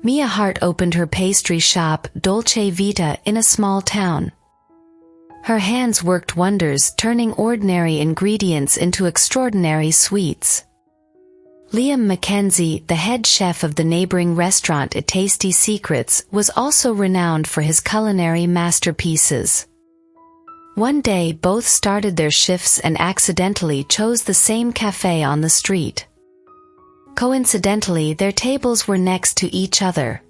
Mia Hart opened her pastry shop, Dolce Vita, in a small town. Her hands worked wonders, turning ordinary ingredients into extraordinary sweets. Liam Mackenzie, the head chef of the neighboring restaurant at Tasty Secrets, was also renowned for his culinary masterpieces. One day both started their shifts and accidentally chose the same cafe on the street. Coincidentally, their tables were next to each other.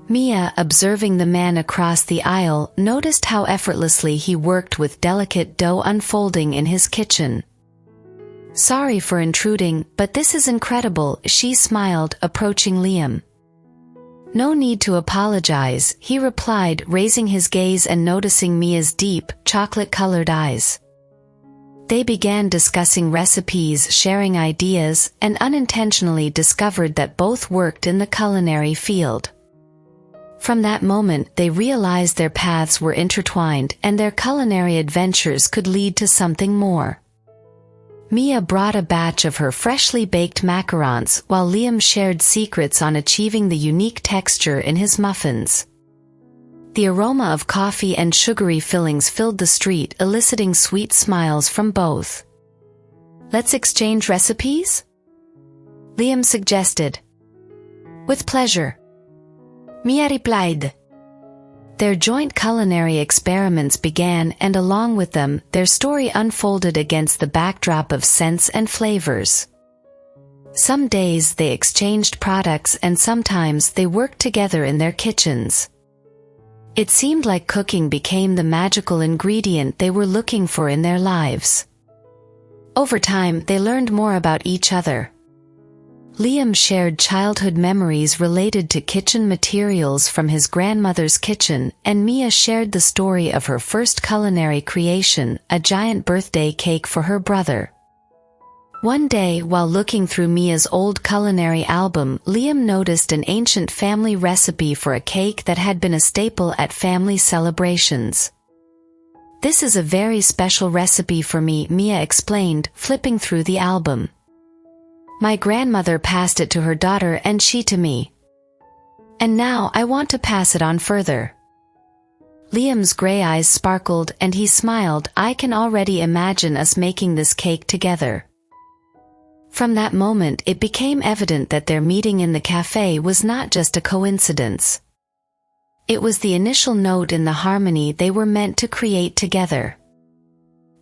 Mia, observing the man across the aisle, noticed how effortlessly he worked with delicate dough unfolding in his kitchen. "Sorry for intruding, but this is incredible," she smiled, approaching Liam. "No need to apologize," he replied, raising his gaze and noticing Mia's deep, chocolate-colored eyes. They began discussing recipes, sharing ideas, and unintentionally discovered that both worked in the culinary field. From that moment, they realized their paths were intertwined and their culinary adventures could lead to something more. Mia brought a batch of her freshly baked macarons, while Liam shared secrets on achieving the unique texture in his muffins. The aroma of coffee and sugary fillings filled the street, eliciting sweet smiles from both. "Let's exchange recipes?" Liam suggested. "With pleasure," Mia replied. Their joint culinary experiments began, and along with them, their story unfolded against the backdrop of scents and flavors. Some days they exchanged products and sometimes they worked together in their kitchens. It seemed like cooking became the magical ingredient they were looking for in their lives. Over time, they learned more about each other. Liam shared childhood memories related to kitchen materials from his grandmother's kitchen, and Mia shared the story of her first culinary creation, a giant birthday cake for her brother. One day, while looking through Mia's old culinary album, Liam noticed an ancient family recipe for a cake that had been a staple at family celebrations. "This is a very special recipe for me," Mia explained, flipping through the album. "My grandmother passed it to her daughter and she to me. And now I want to pass it on further." Liam's gray eyes sparkled and he smiled. "I can already imagine us making this cake together." From that moment, it became evident that their meeting in the cafe was not just a coincidence. It was the initial note in the harmony they were meant to create together.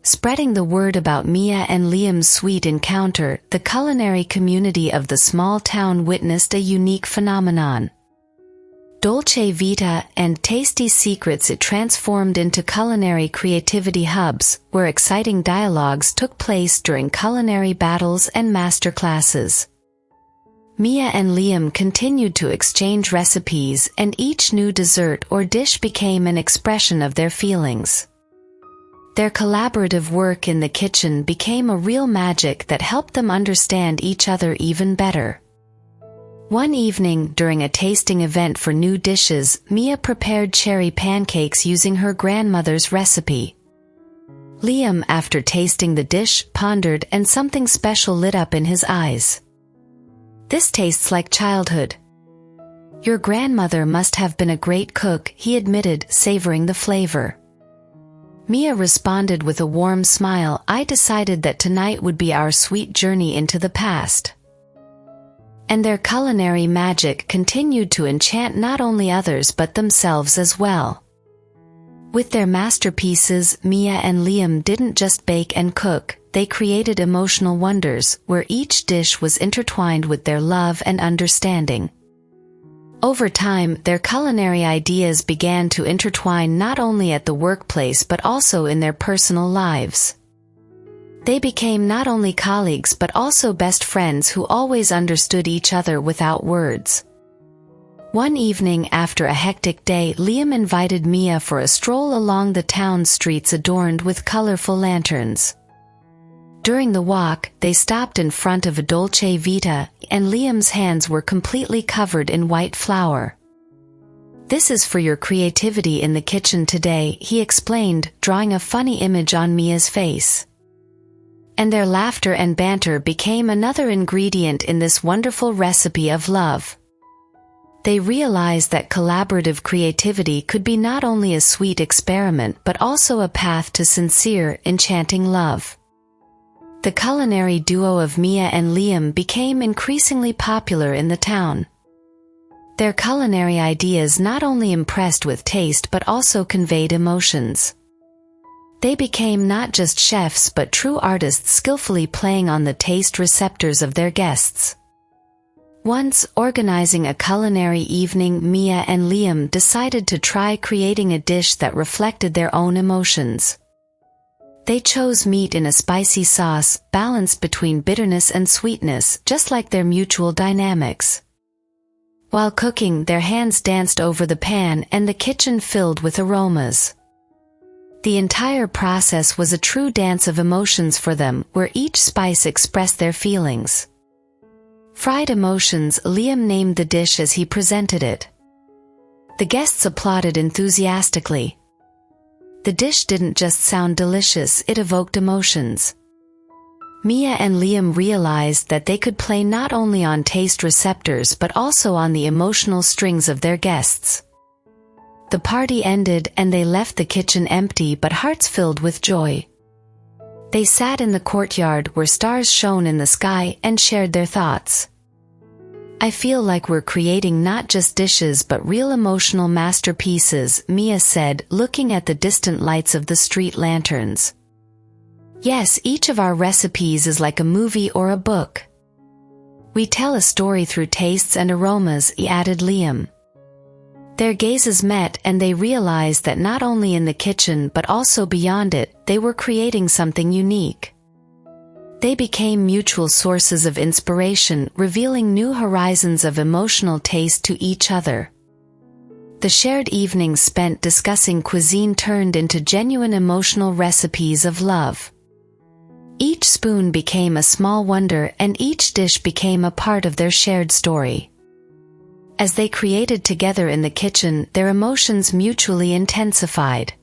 Spreading the word about Mia and Liam's sweet encounter, the culinary community of the small town witnessed a unique phenomenon. Dolce Vita and Tasty Secrets, it transformed into culinary creativity hubs, where exciting dialogues took place during culinary battles and masterclasses. Mia and Liam continued to exchange recipes, and each new dessert or dish became an expression of their feelings. Their collaborative work in the kitchen became a real magic that helped them understand each other even better. One evening, during a tasting event for new dishes, Mia prepared cherry pancakes using her grandmother's recipe. Liam, after tasting the dish, pondered, and something special lit up in his eyes. "This tastes like childhood." "Your grandmother must have been a great cook," he admitted, savoring the flavor. Mia responded with a warm smile. "I decided that tonight would be our sweet journey into the past." And their culinary magic continued to enchant not only others but themselves as well. With their masterpieces, Mia and Liam didn't just bake and cook, they created emotional wonders, where each dish was intertwined with their love and understanding. Over time, their culinary ideas began to intertwine not only at the workplace but also in their personal lives. They became not only colleagues but also best friends who always understood each other without words. One evening after a hectic day, Liam invited Mia for a stroll along the town streets adorned with colorful lanterns. During the walk, they stopped in front of a Dolce Vita, and Liam's hands were completely covered in white flour. "This is for your creativity in the kitchen today," he explained, drawing a funny image on Mia's face. And their laughter and banter became another ingredient in this wonderful recipe of love. They realized that collaborative creativity could be not only a sweet experiment but also a path to sincere, enchanting love. The culinary duo of Mia and Liam became increasingly popular in the town. Their culinary ideas not only impressed with taste but also conveyed emotions. They became not just chefs but true artists, skillfully playing on the taste receptors of their guests. Once, organizing a culinary evening, Mia and Liam decided to try creating a dish that reflected their own emotions. They chose meat in a spicy sauce, balanced between bitterness and sweetness, just like their mutual dynamics. While cooking, their hands danced over the pan and the kitchen filled with aromas. The entire process was a true dance of emotions for them, where each spice expressed their feelings. Fried emotions, Liam named the dish as he presented it. The guests applauded enthusiastically. The dish didn't just sound delicious, it evoked emotions. Mia and Liam realized that they could play not only on taste receptors but also on the emotional strings of their guests. The party ended and they left the kitchen empty but hearts filled with joy. They sat in the courtyard where stars shone in the sky and shared their thoughts. "I feel like we're creating not just dishes but real emotional masterpieces," Mia said, looking at the distant lights of the street lanterns. "Yes, each of our recipes is like a movie or a book. We tell a story through tastes and aromas," added Liam. Their gazes met and they realized that not only in the kitchen but also beyond it, they were creating something unique. They became mutual sources of inspiration, revealing new horizons of emotional taste to each other. The shared evenings spent discussing cuisine turned into genuine emotional recipes of love. Each spoon became a small wonder and each dish became a part of their shared story. As they created together in the kitchen, their emotions mutually intensified.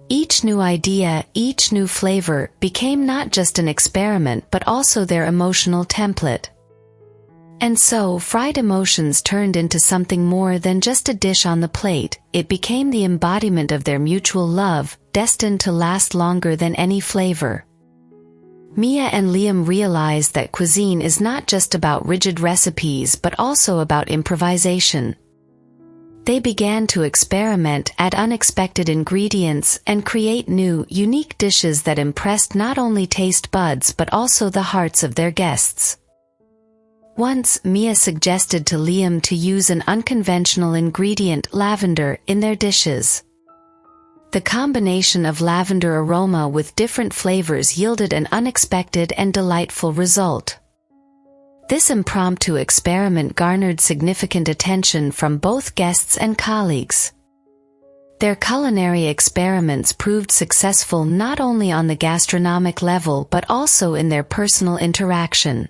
Each new idea, each new flavor, became not just an experiment but also their emotional template. And so, fried emotions turned into something more than just a dish on the plate. It became the embodiment of their mutual love, destined to last longer than any flavor. Mia and Liam realized that cuisine is not just about rigid recipes but also about improvisation. They began to experiment, add unexpected ingredients, and create new, unique dishes that impressed not only taste buds but also the hearts of their guests. Once, Mia suggested to Liam to use an unconventional ingredient, lavender, in their dishes. The combination of lavender aroma with different flavors yielded an unexpected and delightful result. This impromptu experiment garnered significant attention from both guests and colleagues. Their culinary experiments proved successful not only on the gastronomic level but also in their personal interaction.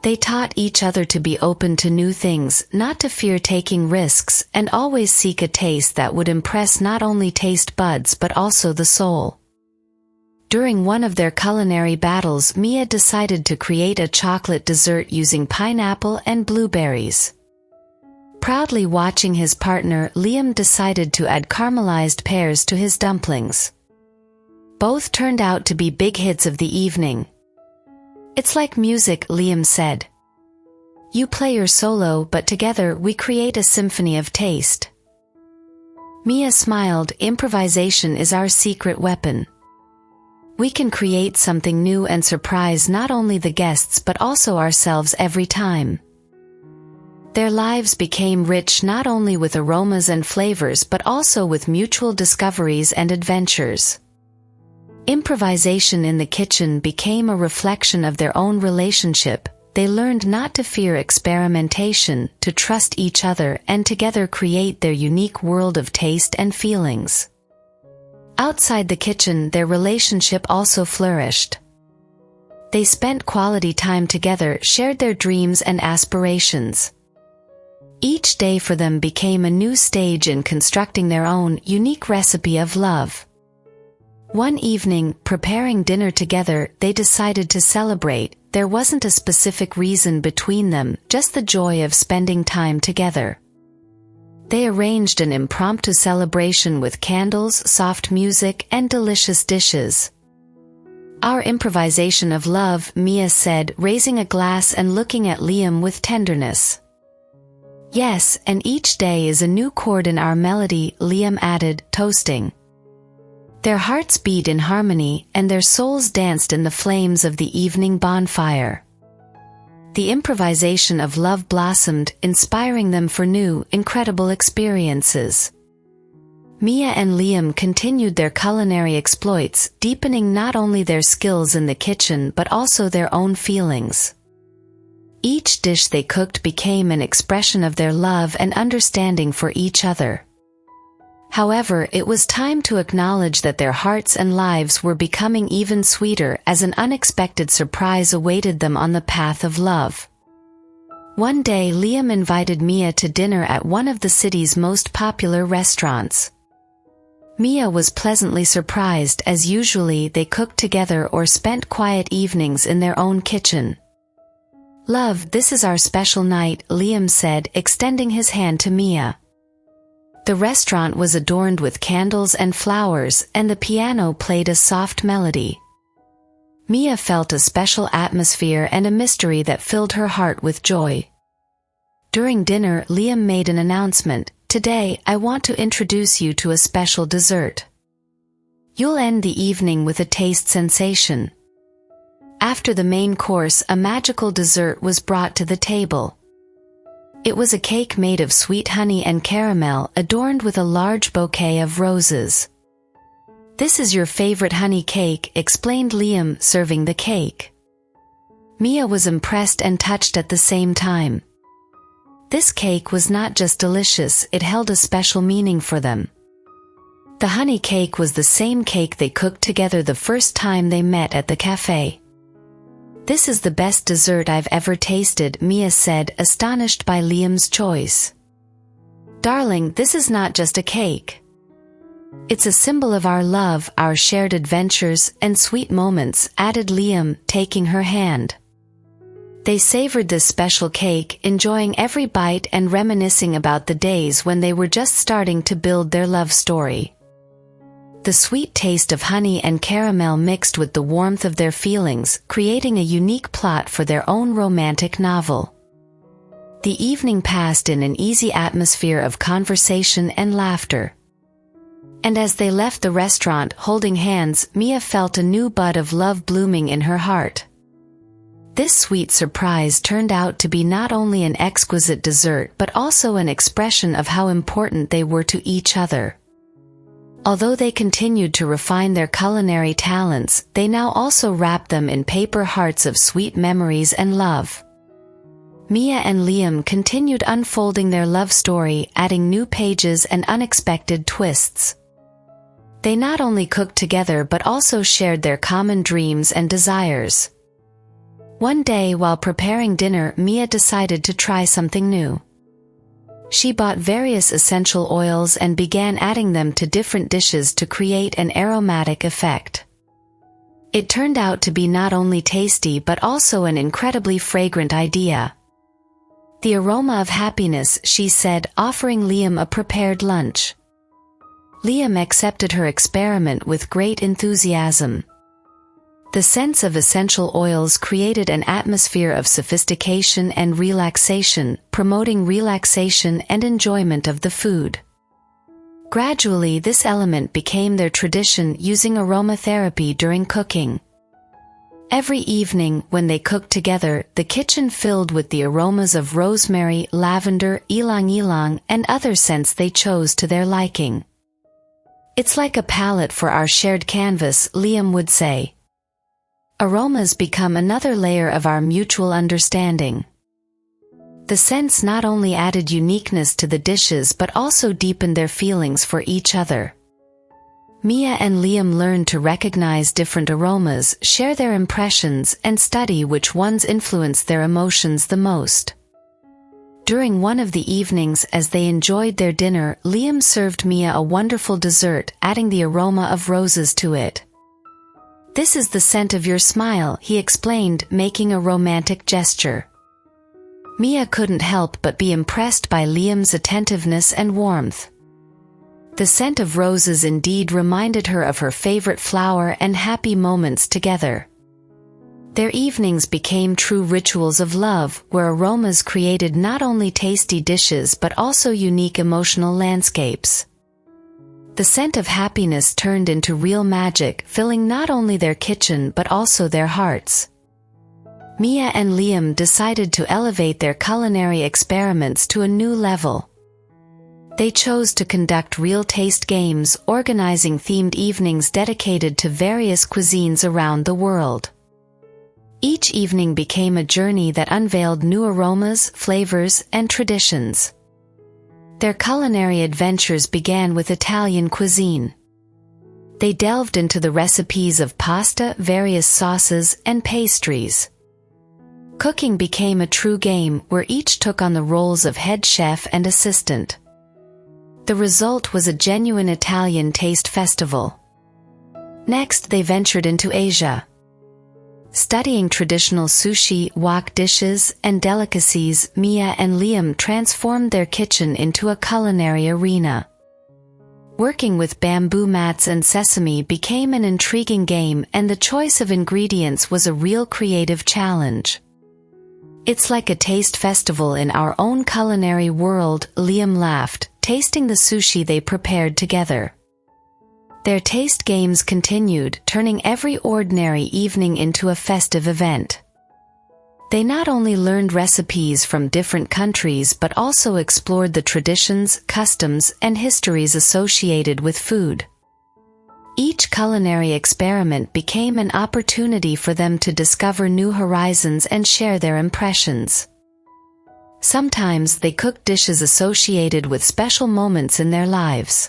They taught each other to be open to new things, not to fear taking risks, and always seek a taste that would impress not only taste buds but also the soul. During one of their culinary battles, Mia decided to create a chocolate dessert using pineapple and blueberries. Proudly watching his partner, Liam decided to add caramelized pears to his dumplings. Both turned out to be big hits of the evening. "It's like music," Liam said. "You play your solo, but together we create a symphony of taste." Mia smiled. "Improvisation is our secret weapon. We can create something new and surprise not only the guests but also ourselves every time." Their lives became rich not only with aromas and flavors but also with mutual discoveries and adventures. Improvisation in the kitchen became a reflection of their own relationship. They learned not to fear experimentation, to trust each other, and together create their unique world of taste and feelings. Outside the kitchen, their relationship also flourished. They spent quality time together, shared their dreams and aspirations. Each day for them became a new stage in constructing their own unique recipe of love. One evening, preparing dinner together, they decided to celebrate. there wasn't a specific reason between them, just the joy of spending time together. They arranged an impromptu celebration with candles, soft music, and delicious dishes. "Our improvisation of love," Mia said, raising a glass and looking at Liam with tenderness. "Yes, and each day is a new chord in our melody," Liam added, toasting. Their hearts beat in harmony, and their souls danced in the flames of the evening bonfire. The improvisation of love blossomed, inspiring them for new, incredible experiences. Mia and Liam continued their culinary exploits, deepening not only their skills in the kitchen but also their own feelings. Each dish they cooked became an expression of their love and understanding for each other. However, it was time to acknowledge that their hearts and lives were becoming even sweeter as an unexpected surprise awaited them on the path of love. One day Liam invited Mia to dinner at one of the city's most popular restaurants. Mia was pleasantly surprised, as usually they cooked together or spent quiet evenings in their own kitchen. "Love, this is our special night," Liam said, extending his hand to Mia. The restaurant was adorned with candles and flowers, and the piano played a soft melody. Mia felt a special atmosphere and a mystery that filled her heart with joy. During dinner, Liam made an announcement. "Today, I want to introduce you to a special dessert. You'll end the evening with a taste sensation." After the main course, a magical dessert was brought to the table. It was a cake made of sweet honey and caramel, adorned with a large bouquet of roses. "This is your favorite honey cake," explained Liam, serving the cake. Mia was impressed and touched at the same time. This cake was not just delicious, it held a special meaning for them. The honey cake was the same cake they cooked together the first time they met at the cafe. "This is the best dessert I've ever tasted," Mia said, astonished by Liam's choice. "Darling, this is not just a cake. It's a symbol of our love, our shared adventures, and sweet moments," added Liam, taking her hand. They savored this special cake, enjoying every bite and reminiscing about the days when they were just starting to build their love story. The sweet taste of honey and caramel mixed with the warmth of their feelings, creating a unique plot for their own romantic novel. The evening passed in an easy atmosphere of conversation and laughter. And as they left the restaurant, holding hands, Mia felt a new bud of love blooming in her heart. This sweet surprise turned out to be not only an exquisite dessert but also an expression of how important they were to each other. Although they continued to refine their culinary talents, they now also wrapped them in paper hearts of sweet memories and love. Mia and Liam continued unfolding their love story, adding new pages and unexpected twists. They not only cooked together but also shared their common dreams and desires. One day while preparing dinner, Mia decided to try something new. She bought various essential oils and began adding them to different dishes to create an aromatic effect. It turned out to be not only tasty but also an incredibly fragrant idea. "The aroma of happiness," she said, offering Liam a prepared lunch. Liam accepted her experiment with great enthusiasm. The scents of essential oils created an atmosphere of sophistication and relaxation, promoting relaxation and enjoyment of the food. Gradually, this element became their tradition, using aromatherapy during cooking. Every evening, when they cooked together, the kitchen filled with the aromas of rosemary, lavender, ylang-ylang, and other scents they chose to their liking. "It's like a palette for our shared canvas," Liam would say. Aromas become another layer of our mutual understanding. The scents not only added uniqueness to the dishes but also deepened their feelings for each other. Mia and Liam learned to recognize different aromas, share their impressions, and study which ones influenced their emotions the most. During one of the evenings, as they enjoyed their dinner, Liam served Mia a wonderful dessert, adding the aroma of roses to it. "This is the scent of your smile," he explained, making a romantic gesture. Mia couldn't help but be impressed by Liam's attentiveness and warmth. The scent of roses indeed reminded her of her favorite flower and happy moments together. Their evenings became true rituals of love, where aromas created not only tasty dishes but also unique emotional landscapes. The scent of happiness turned into real magic, filling not only their kitchen but also their hearts. Mia and Liam decided to elevate their culinary experiments to a new level. They chose to conduct real taste games, organizing themed evenings dedicated to various cuisines around the world. Each evening became a journey that unveiled new aromas, flavors, and traditions. Their culinary adventures began with Italian cuisine. They delved into the recipes of pasta, various sauces, and pastries. Cooking became a true game, where each took on the roles of head chef and assistant. The result was a genuine Italian taste festival. Next, they ventured into Asia. Studying traditional sushi, wok dishes, and delicacies, Mia and Liam transformed their kitchen into a culinary arena. Working with bamboo mats and sesame became an intriguing game, and the choice of ingredients was a real creative challenge. "It's like a taste festival in our own culinary world," Liam laughed, tasting the sushi they prepared together. Their taste games continued, turning every ordinary evening into a festive event. They not only learned recipes from different countries but also explored the traditions, customs, and histories associated with food. Each culinary experiment became an opportunity for them to discover new horizons and share their impressions. Sometimes they cooked dishes associated with special moments in their lives.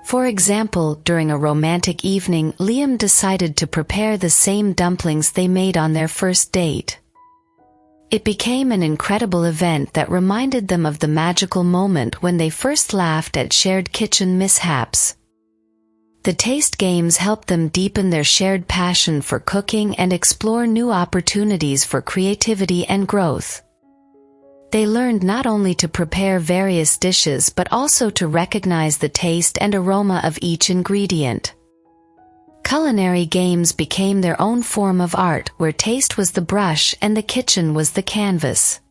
For example, during a romantic evening, Liam decided to prepare the same dumplings they made on their first date. It became an incredible event that reminded them of the magical moment when they first laughed at shared kitchen mishaps. The taste games helped them deepen their shared passion for cooking and explore new opportunities for creativity and growth. They learned not only to prepare various dishes but also to recognize the taste and aroma of each ingredient. Culinary games became their own form of art, where taste was the brush and the kitchen was the canvas.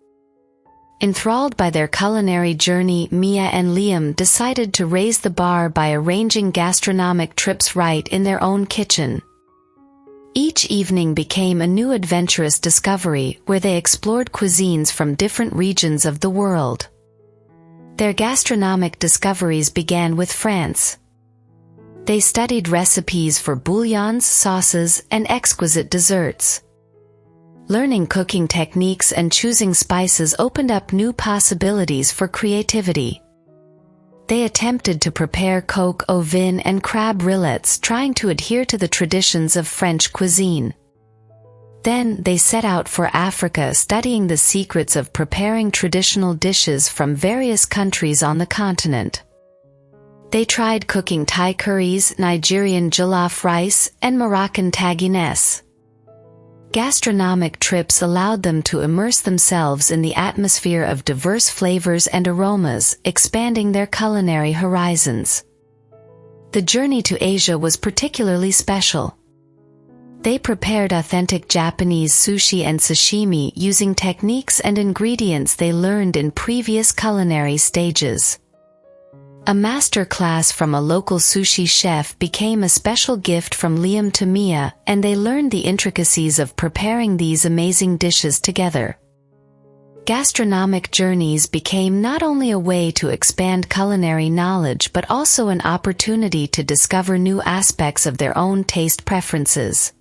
Enthralled by their culinary journey, Mia and Liam decided to raise the bar by arranging gastronomic trips right in their own kitchen. Each evening became a new adventurous discovery, where they explored cuisines from different regions of the world. Their gastronomic discoveries began with France. They studied recipes for bouillons, sauces, and exquisite desserts. Learning cooking techniques and choosing spices opened up new possibilities for creativity. They attempted to prepare coq au vin and crab rillettes, trying to adhere to the traditions of French cuisine. Then they set out for Africa, studying the secrets of preparing traditional dishes from various countries on the continent. They tried cooking Thai curries, Nigerian jollof rice, and Moroccan tagines. Gastronomic trips allowed them to immerse themselves in the atmosphere of diverse flavors and aromas, expanding their culinary horizons. The journey to Asia was particularly special. They prepared authentic Japanese sushi and sashimi using techniques and ingredients they learned in previous culinary stages. A master class from a local sushi chef became a special gift from Liam to Mia, and they learned the intricacies of preparing these amazing dishes together. Gastronomic journeys became not only a way to expand culinary knowledge but also an opportunity to discover new aspects of their own taste preferences.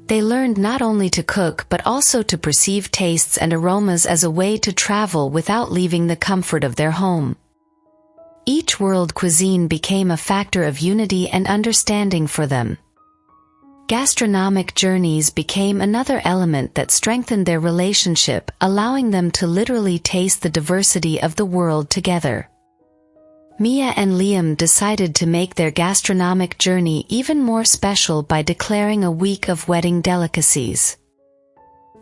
They learned not only to cook but also to perceive tastes and aromas as a way to travel without leaving the comfort of their home. Each world cuisine became a factor of unity and understanding for them. Gastronomic journeys became another element that strengthened their relationship, allowing them to literally taste the diversity of the world together. Mia and Liam decided to make their gastronomic journey even more special by declaring a week of wedding delicacies.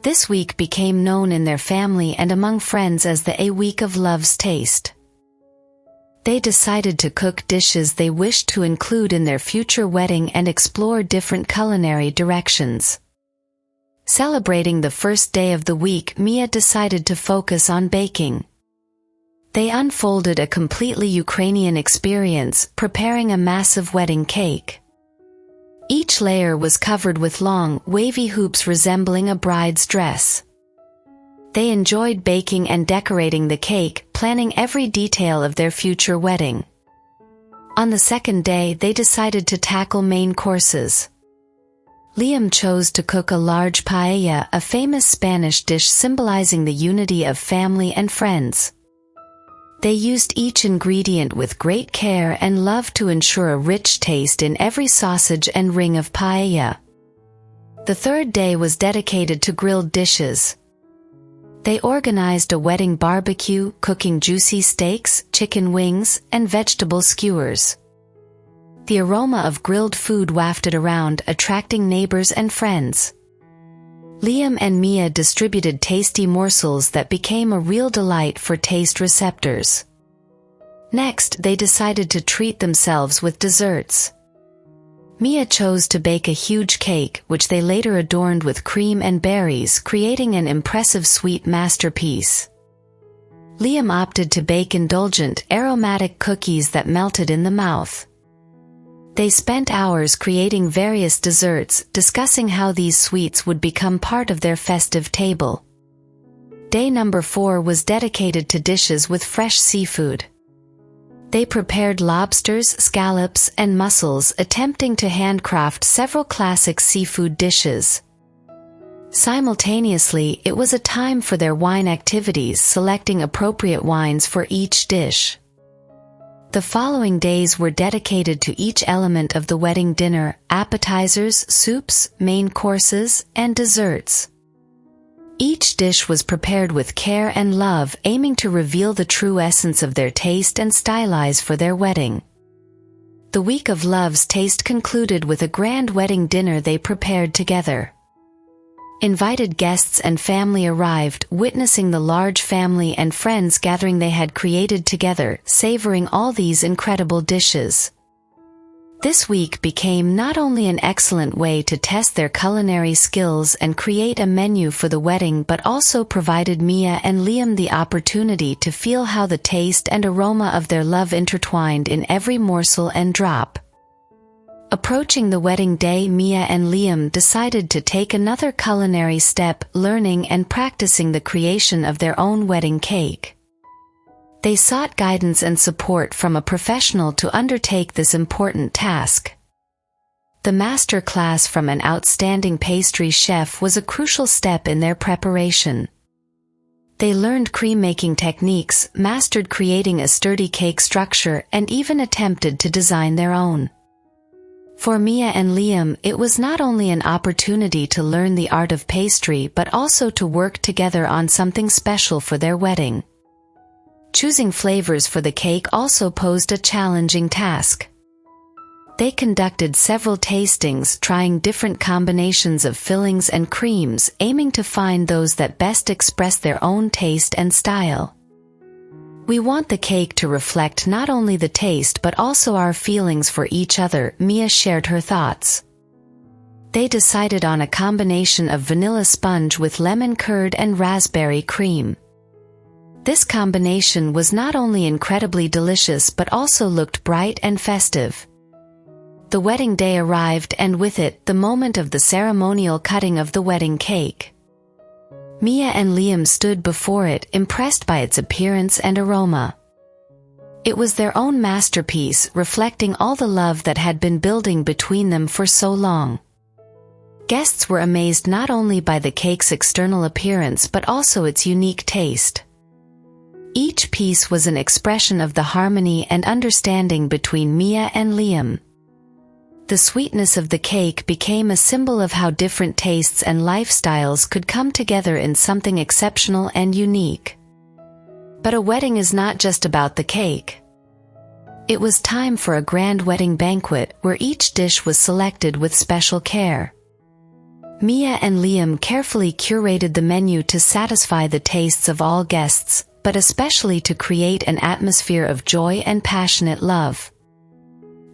This week became known in their family and among friends as the A Week of Love's Taste. They decided to cook dishes they wished to include in their future wedding and explore different culinary directions. Celebrating the first day of the week, Mia decided to focus on baking. They unfolded a completely Ukrainian experience, preparing a massive wedding cake. Each layer was covered with long, wavy hoops resembling a bride's dress. They enjoyed baking and decorating the cake, planning every detail of their future wedding. On the second day, they decided to tackle main courses. Liam chose to cook a large paella, a famous Spanish dish symbolizing the unity of family and friends. They used each ingredient with great care and love to ensure a rich taste in every sausage and ring of paella. The third day was dedicated to grilled dishes. They organized a wedding barbecue, cooking juicy steaks, chicken wings, and vegetable skewers. The aroma of grilled food wafted around, attracting neighbors and friends. Liam and Mia distributed tasty morsels that became a real delight for taste receptors. Next, they decided to treat themselves with desserts. Mia chose to bake a huge cake, which they later adorned with cream and berries, creating an impressive sweet masterpiece. Liam opted to bake indulgent, aromatic cookies that melted in the mouth. They spent hours creating various desserts, discussing how these sweets would become part of their festive table. Day number 4 was dedicated to dishes with fresh seafood. They prepared lobsters, scallops, and mussels, attempting to handcraft several classic seafood dishes. Simultaneously, it was a time for their wine activities, selecting appropriate wines for each dish. The following days were dedicated to each element of the wedding dinner: appetizers, soups, main courses, and desserts. Each dish was prepared with care and love, aiming to reveal the true essence of their taste and stylize for their wedding. The Week of Love's Taste concluded with a grand wedding dinner they prepared together. Invited guests and family arrived, witnessing the large family and friends gathering they had created together, savoring all these incredible dishes. This week became not only an excellent way to test their culinary skills and create a menu for the wedding, but also provided Mia and Liam the opportunity to feel how the taste and aroma of their love intertwined in every morsel and drop. Approaching the wedding day, Mia and Liam decided to take another culinary step, learning and practicing the creation of their own wedding cake. They sought guidance and support from a professional to undertake this important task. The master class from an outstanding pastry chef was a crucial step in their preparation. They learned cream-making techniques, mastered creating a sturdy cake structure, and even attempted to design their own. For Mia and Liam, it was not only an opportunity to learn the art of pastry but also to work together on something special for their wedding. Choosing flavors for the cake also posed a challenging task. They conducted several tastings, trying different combinations of fillings and creams, aiming to find those that best express their own taste and style. "We want the cake to reflect not only the taste but also our feelings for each other," Mia shared her thoughts. They decided on a combination of vanilla sponge with lemon curd and raspberry cream. This combination was not only incredibly delicious but also looked bright and festive. The wedding day arrived, and with it, the moment of the ceremonial cutting of the wedding cake. Mia and Liam stood before it, impressed by its appearance and aroma. It was their own masterpiece, reflecting all the love that had been building between them for so long. Guests were amazed not only by the cake's external appearance but also its unique taste. Each piece was an expression of the harmony and understanding between Mia and Liam. The sweetness of the cake became a symbol of how different tastes and lifestyles could come together in something exceptional and unique. But a wedding is not just about the cake. It was time for a grand wedding banquet where each dish was selected with special care. Mia and Liam carefully curated the menu to satisfy the tastes of all guests, but especially to create an atmosphere of joy and passionate love.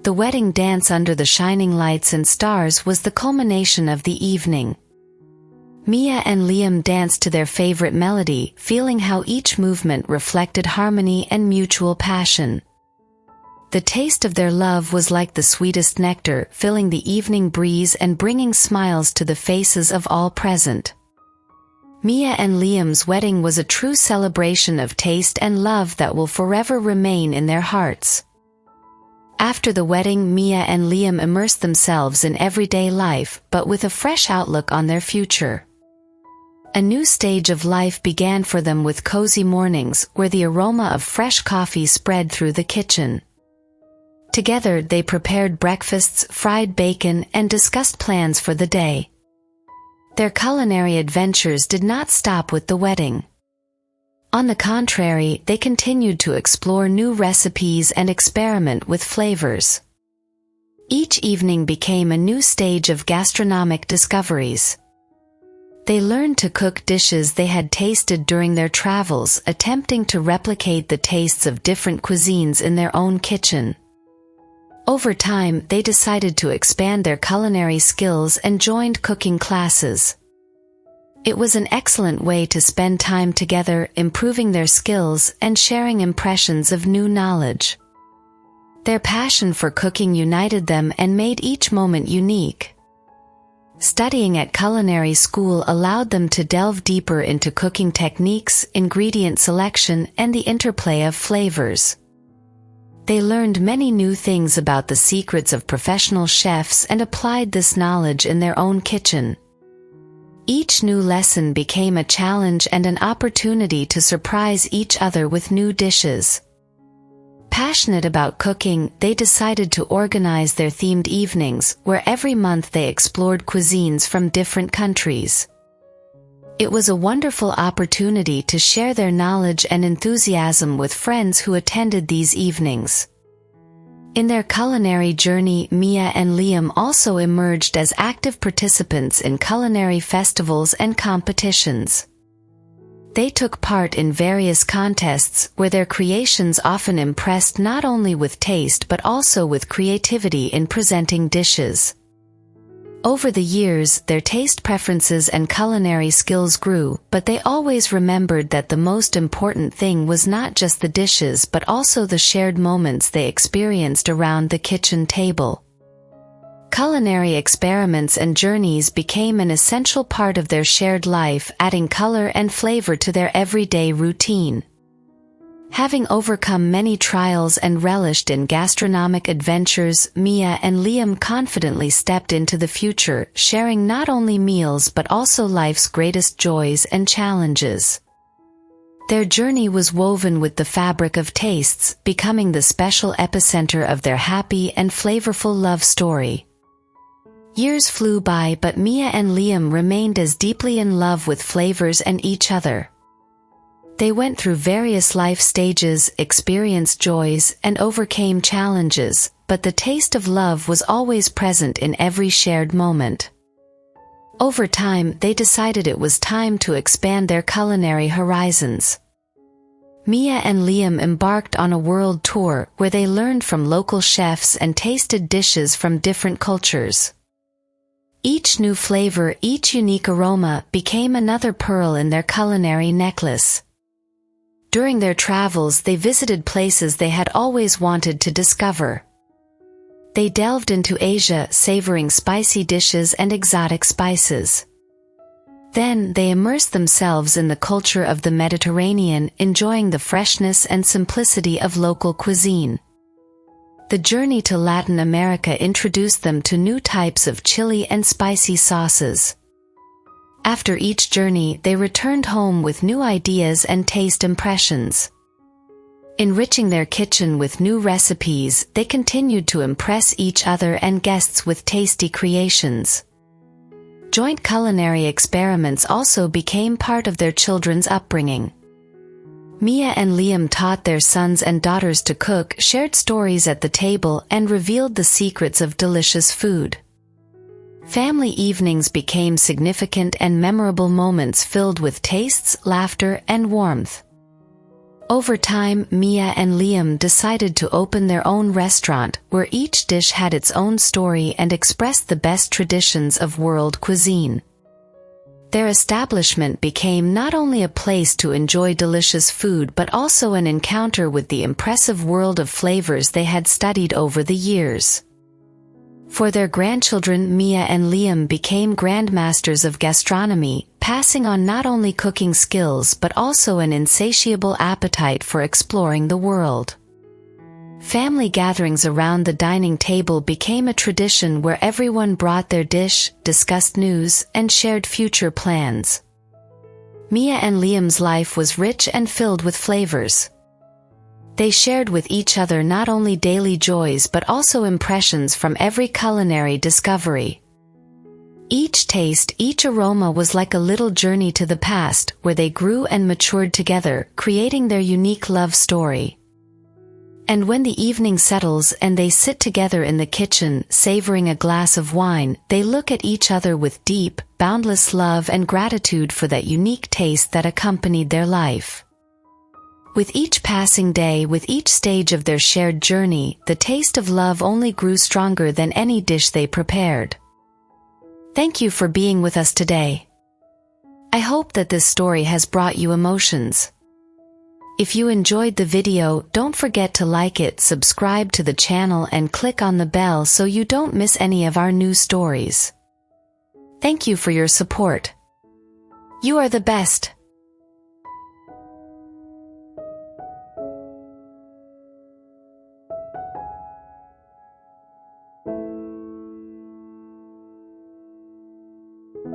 The wedding dance under the shining lights and stars was the culmination of the evening. Mia and Liam danced to their favorite melody, feeling how each movement reflected harmony and mutual passion. The taste of their love was like the sweetest nectar, filling the evening breeze and bringing smiles to the faces of all present. Mia and Liam's wedding was a true celebration of taste and love that will forever remain in their hearts. After the wedding, Mia and Liam immersed themselves in everyday life, but with a fresh outlook on their future. A new stage of life began for them with cozy mornings, where the aroma of fresh coffee spread through the kitchen. Together they prepared breakfasts, fried bacon, and discussed plans for the day. Their culinary adventures did not stop with the wedding. On the contrary, they continued to explore new recipes and experiment with flavors. Each evening became a new stage of gastronomic discoveries. They learned to cook dishes they had tasted during their travels, attempting to replicate the tastes of different cuisines in their own kitchen. Over time, they decided to expand their culinary skills and joined cooking classes. It was an excellent way to spend time together, improving their skills and sharing impressions of new knowledge. Their passion for cooking united them and made each moment unique. Studying at culinary school allowed them to delve deeper into cooking techniques, ingredient selection, and the interplay of flavors. They learned many new things about the secrets of professional chefs and applied this knowledge in their own kitchen. Each new lesson became a challenge and an opportunity to surprise each other with new dishes. Passionate about cooking, they decided to organize their themed evenings, where every month they explored cuisines from different countries. It was a wonderful opportunity to share their knowledge and enthusiasm with friends who attended these evenings. In their culinary journey, Mia and Liam also emerged as active participants in culinary festivals and competitions. They took part in various contests, where their creations often impressed not only with taste but also with creativity in presenting dishes. Over the years, their taste preferences and culinary skills grew, but they always remembered that the most important thing was not just the dishes but also the shared moments they experienced around the kitchen table. Culinary experiments and journeys became an essential part of their shared life, adding color and flavor to their everyday routine. Having overcome many trials and relished in gastronomic adventures, Mia and Liam confidently stepped into the future, sharing not only meals but also life's greatest joys and challenges. Their journey was woven with the fabric of tastes, becoming the special epicenter of their happy and flavorful love story. Years flew by, but Mia and Liam remained as deeply in love with flavors and each other. They went through various life stages, experienced joys, and overcame challenges, but the taste of love was always present in every shared moment. Over time, they decided it was time to expand their culinary horizons. Mia and Liam embarked on a world tour where they learned from local chefs and tasted dishes from different cultures. Each new flavor, each unique aroma, became another pearl in their culinary necklace. During their travels, they visited places they had always wanted to discover. They delved into Asia, savoring spicy dishes and exotic spices. Then, they immersed themselves in the culture of the Mediterranean, enjoying the freshness and simplicity of local cuisine. The journey to Latin America introduced them to new types of chili and spicy sauces. After each journey, they returned home with new ideas and taste impressions. Enriching their kitchen with new recipes, they continued to impress each other and guests with tasty creations. Joint culinary experiments also became part of their children's upbringing. Mia and Liam taught their sons and daughters to cook, shared stories at the table, and revealed the secrets of delicious food. Family evenings became significant and memorable moments filled with tastes, laughter, and warmth. Over time, Mia and Liam decided to open their own restaurant, where each dish had its own story and expressed the best traditions of world cuisine. Their establishment became not only a place to enjoy delicious food but also an encounter with the impressive world of flavors they had studied over the years. For their grandchildren, Mia and Liam became grandmasters of gastronomy, passing on not only cooking skills but also an insatiable appetite for exploring the world. Family gatherings around the dining table became a tradition where everyone brought their dish, discussed news, and shared future plans. Mia and Liam's life was rich and filled with flavors. They shared with each other not only daily joys but also impressions from every culinary discovery. Each taste, each aroma was like a little journey to the past, where they grew and matured together, creating their unique love story. And when the evening settles and they sit together in the kitchen, savoring a glass of wine, they look at each other with deep, boundless love and gratitude for that unique taste that accompanied their life. With each passing day, with each stage of their shared journey, the taste of love only grew stronger than any dish they prepared. Thank you for being with us today. I hope that this story has brought you emotions. If you enjoyed the video, don't forget to like it, subscribe to the channel, and click on the bell so you don't miss any of our new stories. Thank you for your support. You are the best.